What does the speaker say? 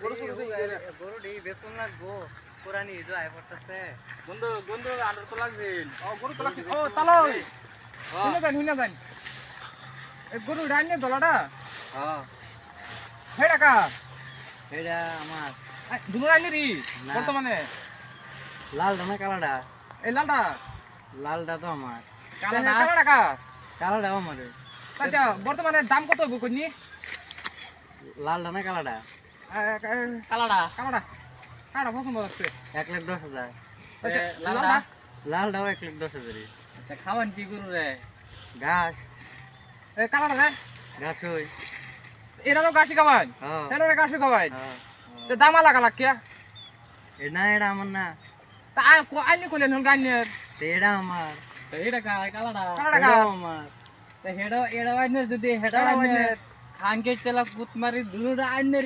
গরু ডি বেতন লাগবো পুরানি যে আয় পড়তেছে বন্ধু বন্ধু আন্ডার তো লাগবে গরু তো লাগছে ও চালো শুনে যান এই গরু রান্নে দলাটা হ্যাঁ হে টাকা এটা আমার দুনো রান্নে রি না। বর্তমানে লালটা না কালাটা এই লালটা লালটা তো আমার কালা টাকা কালাটাও আমার আচ্ছা বর্তমানে দাম কত হইব কইনি লালটা না কালাটা কালাটা কালাটা কালাটা পছন্দ হচ্ছে 1,10,000 আচ্ছা, লালটা লালটাও 1,10,000 খাওয়ান কি করু রে ঘাস এই কালাটা রে ঘাস হই এটা তো গাছি খাবাই হ্যাঁ এটা গাছি খাবাই হ্যাঁ তো দাম আলাদা আলাদা কে এটা আমার না তা আইনি কইলেন হল গান্নের এটা আমার এটা কালাটা কালাটা এটাও আমার হেডা এডা আইনের যদি হেডা এডা আইনের আইনের। খানকে তেলা কুত মারি দুনুটা আইনের